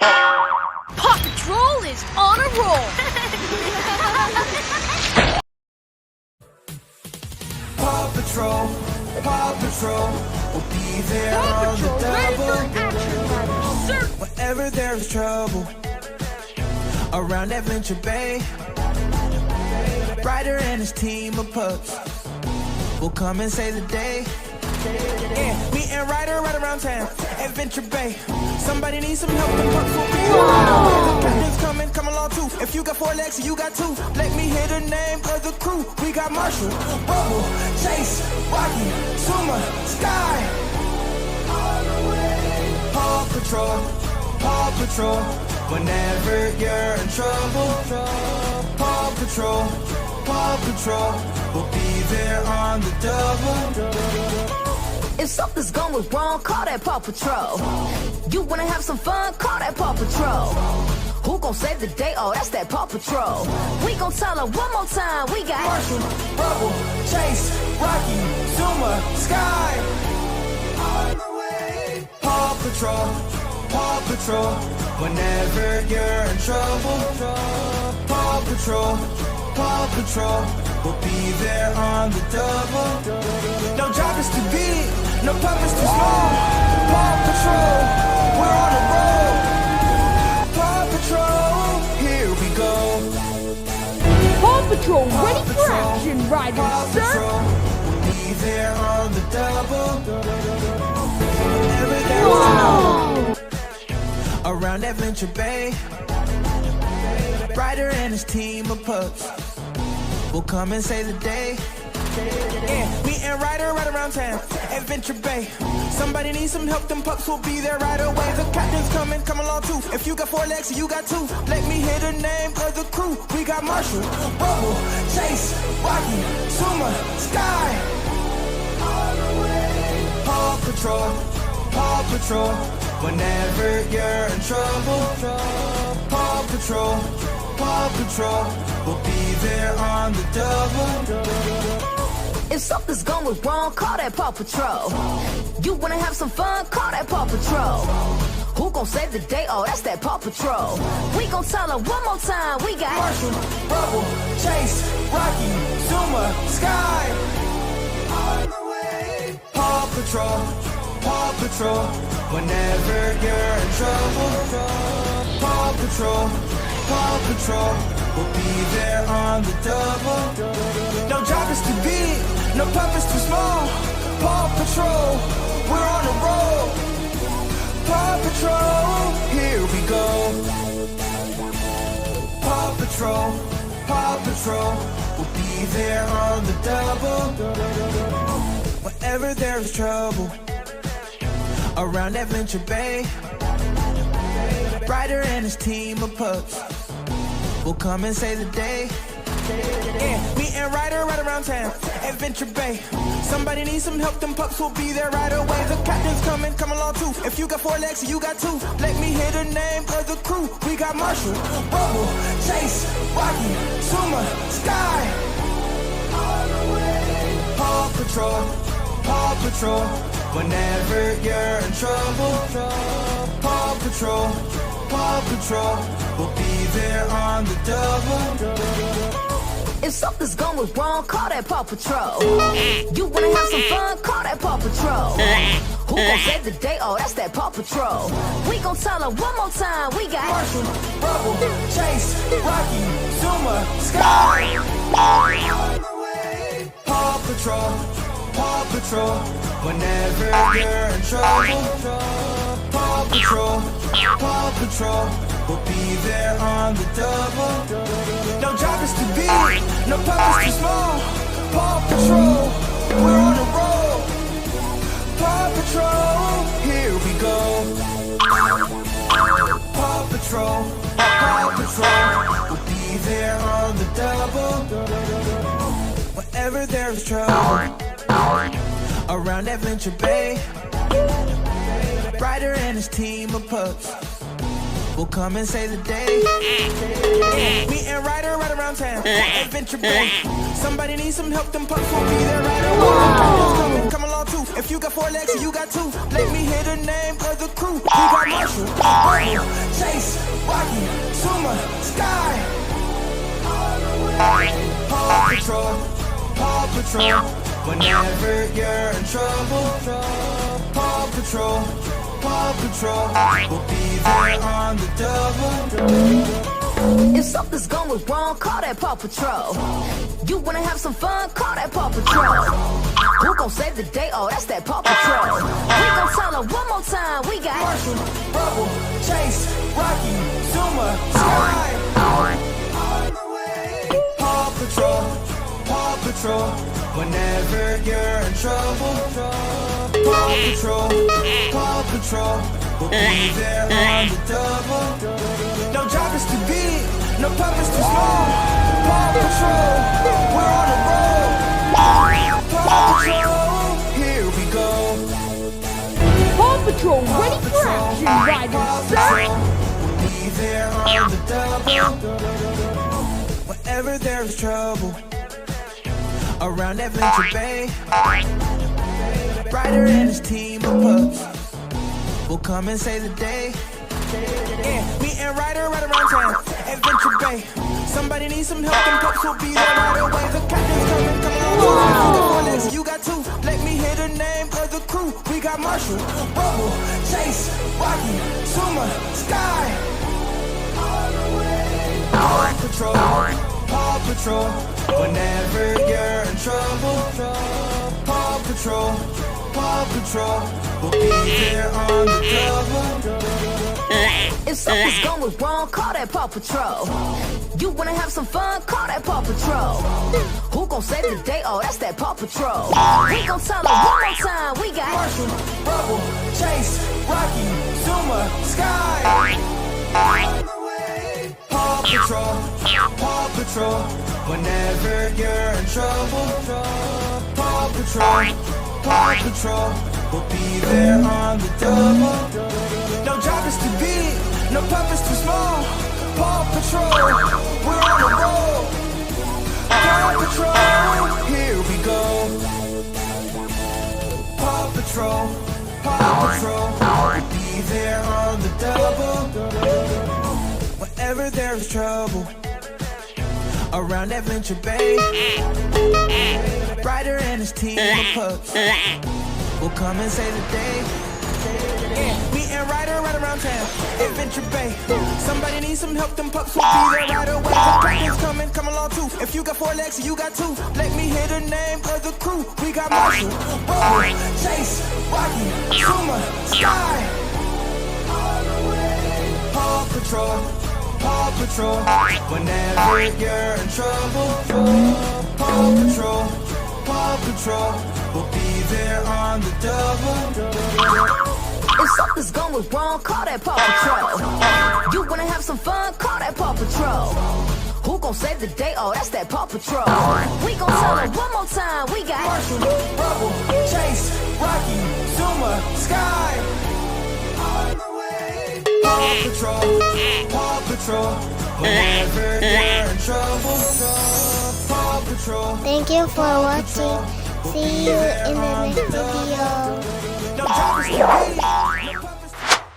Paw Patrol is on a roll! Paw Patrol, Paw Patrol, we'll be there Paw on the Patrol, ready for double. action, Riders, sir! Whenever there's trouble around Adventure Bay, Ryder and his team of pups will come and save the day. Yeah, me and Ryder right around town, Adventure Bay. Somebody needs some help, the pups will be around. The captain's coming, come along too. If you got 4 legs, you got 2. Let me hear the name of the crew. We got Marshall, Rubble, Chase, Rocky, Suma, Sky. Paw Patrol, Paw Patrol. Whenever you're in trouble, Paw Patrol, Paw Patrol, we'll be there on the double. If something's going wrong, call that Paw Patrol. You wanna have some fun, call that Paw Patrol. Who gon' save the day? Oh, that's that Paw Patrol. We gon' tell her one more time, we got Marshall, Rubble, Chase, Rocky, Zuma, Sky. On the way. Paw Patrol, Paw Patrol. Whenever you're in trouble, Paw Patrol, Paw Patrol, we'll be there on the double. No job is too big, no pup is too small. Paw Patrol, we're on the road. Paw Patrol, here we go. Paw Patrol, Paw ready for Patrol, action, Paw Riders, sir! Patrol, we'll be there on the double. Whenever there's trouble around Adventure Bay, Ryder and his team of pups will come and save the day. Yeah, me and Ryder right around town, Adventure Bay. Somebody needs some help, them pups will be there right away. The captain's coming, come along too. If you got 4 legs, you got 2. Let me hear the name of the crew. We got Marshall, Rubble, Chase, Rocky, Suma, Sky. Paw Patrol, Paw Patrol. Whenever you're in trouble, Paw Patrol, Paw Patrol, we'll be there on the double. If something's going wrong, call that Paw Patrol. You wanna have some fun, call that Paw Patrol. Who gon' save the day? Oh, that's that Paw Patrol. We gon' tell her one more time, we got Marshall, Rubble, Chase, Rocky, Zuma, Sky. On the way. Paw Patrol, Paw Patrol. Whenever you're in trouble, Paw Patrol, Paw Patrol, we'll be there on the double. No job is too big, no pup is too small. Paw Patrol, we're on the road. Paw Patrol, here we go. Paw Patrol, Paw Patrol, we'll be there on the double. Whenever there's trouble around Adventure Bay, Ryder and his team of pups will come and save the day. Yeah, me and Ryder right around town, Adventure Bay. Somebody needs some help, them pups will be there right away. The captain's coming, come along too. If you got 4 legs, you got 2. Let me hear the name of the crew. We got Marshall, Rubble, Chase, Rocky, Suma, Sky. Paw Patrol, Paw Patrol. Whenever you're in trouble, Paw Patrol, Paw Patrol, we'll be there on the double. If something's going wrong, call that Paw Patrol. You wanna have some fun, call that Paw Patrol. Who gon' save the day? Oh, that's that Paw Patrol. We gon' tell her one more time, we got Marshall, Rubble, Chase, Rocky, Zuma, Sky. Paw Patrol, Paw Patrol. Whenever you're in trouble, Paw Patrol, Paw Patrol, we'll be there on the double. No job is too big, no pup is too small. Paw Patrol, we're on the road. Paw Patrol, here we go. Paw Patrol, Paw Patrol, we'll be there on the double. Whenever there's trouble around Adventure Bay, Ryder and his team of pups will come and save the day. Yeah, me and Ryder right around town, Adventure Bay. Somebody needs some help, them pups will be there right away. Come along too. If you got 4 legs, you got 2. Let me hear the name of the crew. We got Marshall, Rubble, chase, rocky, summer, sky. Paw Patrol, Paw Patrol. Whenever you're in trouble, Paw Patrol, Paw Patrol. We'll be there on the double. If something's going wrong, call that Paw Patrol. You wanna have some fun, call that Paw Patrol. Who gon' save the day? Oh, that's that Paw Patrol. We gon' tell her one more time, we got Marshall, Rubble, Chase, Rocky, Zuma, Sky. Paw Patrol, Paw Patrol. Whenever you're in trouble, Paw Patrol, Paw Patrol. We'll be there on the double. No job is too big, no purpose too small. Paw Patrol, we're on the road. Paw Patrol, here we go. Paw Patrol, ready for action, riders, sir! We'll be there on the double. Whenever there's trouble around Adventure Bay, Ryder and his team of pups will come and save the day. Yeah, me and Ryder right around town, Adventure Bay. Somebody needs some help, and pups will be there right away. The captain's coming, come on. Wow. You got two, let me hear the name of the crew. We got Marshall, Rubble, Chase, Rocky, Zuma, Sky. Paw Patrol, Paw Patrol. Whenever you're in trouble, Paw Patrol, Paw Patrol. We'll be there on the double. If something's going wrong, call that Paw Patrol. You wanna have some fun, call that Paw Patrol. Who gon' save the day? Oh, that's that Paw Patrol. We gon' tell her one more time, we got Marshall, Rubble, Chase, Rocky, Zuma, Sky. Paw Patrol, Paw Patrol. Whenever you're in trouble, Paw Patrol, Paw Patrol. We'll be there on the double. No job is too big, no purpose too small. Paw Patrol, we're on the road. Paw Patrol, here we go. Paw Patrol, Paw Patrol. We'll be there on the double. Whenever there's trouble around Adventure Bay, Ryder and his team of pups will come and save the day. Yeah, me and Ryder right around town, Adventure Bay. Somebody needs some help, them pups will be there right away. The captain's coming, come along too. If you got 4 legs, you got 2. Let me hear the name of the crew. We got Marshall, Rubble, Chase, Rocky, Zuma, Sky. Paw Patrol, Paw Patrol. Whenever you're in trouble, Paw Patrol, Paw Patrol. We'll be there on the double. If something's going wrong, call that Paw Patrol. You wanna have some fun, call that Paw Patrol. Who gon' save the day? Oh, that's that Paw Patrol. We gon' tell her one more time, we got Marshall, Rubble, Chase, Rocky, Zuma, Sky. Paw Patrol, Paw Patrol. Whenever you're in trouble, Paw Patrol. Thank you for watching. See you in the next video. No job is too big.